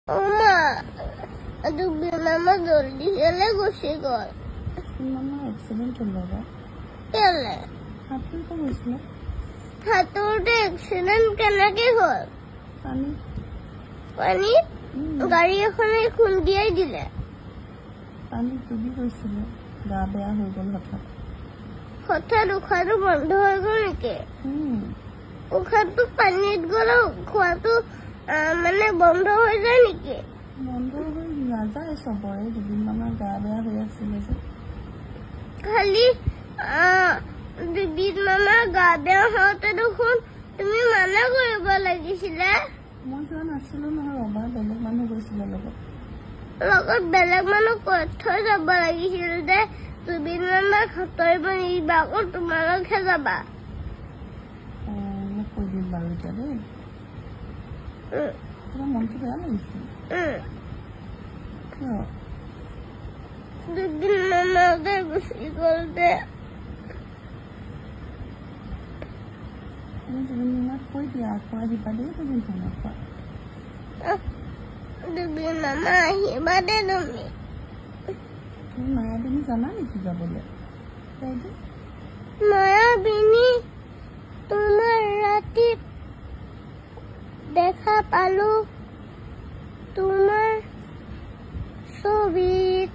মা দুবিন মামা জলদি চলে গুচি গল মামা এক্সিডেন্ট হল কেলে সাঁতুৰিব গৈছিলে সাঁতোৰতে এক্সিডেন্ট কেনেকে হল পানী গাড়ী এখনে খুন্দিয়াই দিলে পানীত ডুবি গৈছিলে গা বেয়া হৈ গল হঠাৎ উশাহটো বন্ধ হৈ গল নেকি উশাহটো পানীত গলে খোৱাটো মানে বন্ধ হৈ যায় নেকি বন্ধ হৈ নাযায় চবৰে দুদিন মানৰ গা বেয়া হৈ আছিলে যে খালি দুদিন মানৰ গা বেয়া হওঁতে দেখোন তুমি মানা কৰিব লাগিছিলে মই যোৱা নাছিলো নহয় ৰবা বেলেগ মানুহ গৈছিলে লগত বেলেগ মানুহ কৈ থৈ যাব লাগিছিল যে দুদিন মানৰ সাঁতুৰিব নিদিবা আকৌ তোমালোকহে যাবা মোক কৈ দিম বাৰু এতিয়া দেই তোমাৰ মনটো বেয়া লাগিছে কিয় দুদিন মানতে গুচি গল যে দুদিনমানত কৈ দিয়া আকৌ আহিবা দেই দুদিন সময় পৰা দুদিন মামা আহিবা দে তুমি মায়াবিনী জানা নেকি যাবলৈ মায়াবিনী তোমাৰ ৰাতি দেখা পালো তোমাৰ ছবিত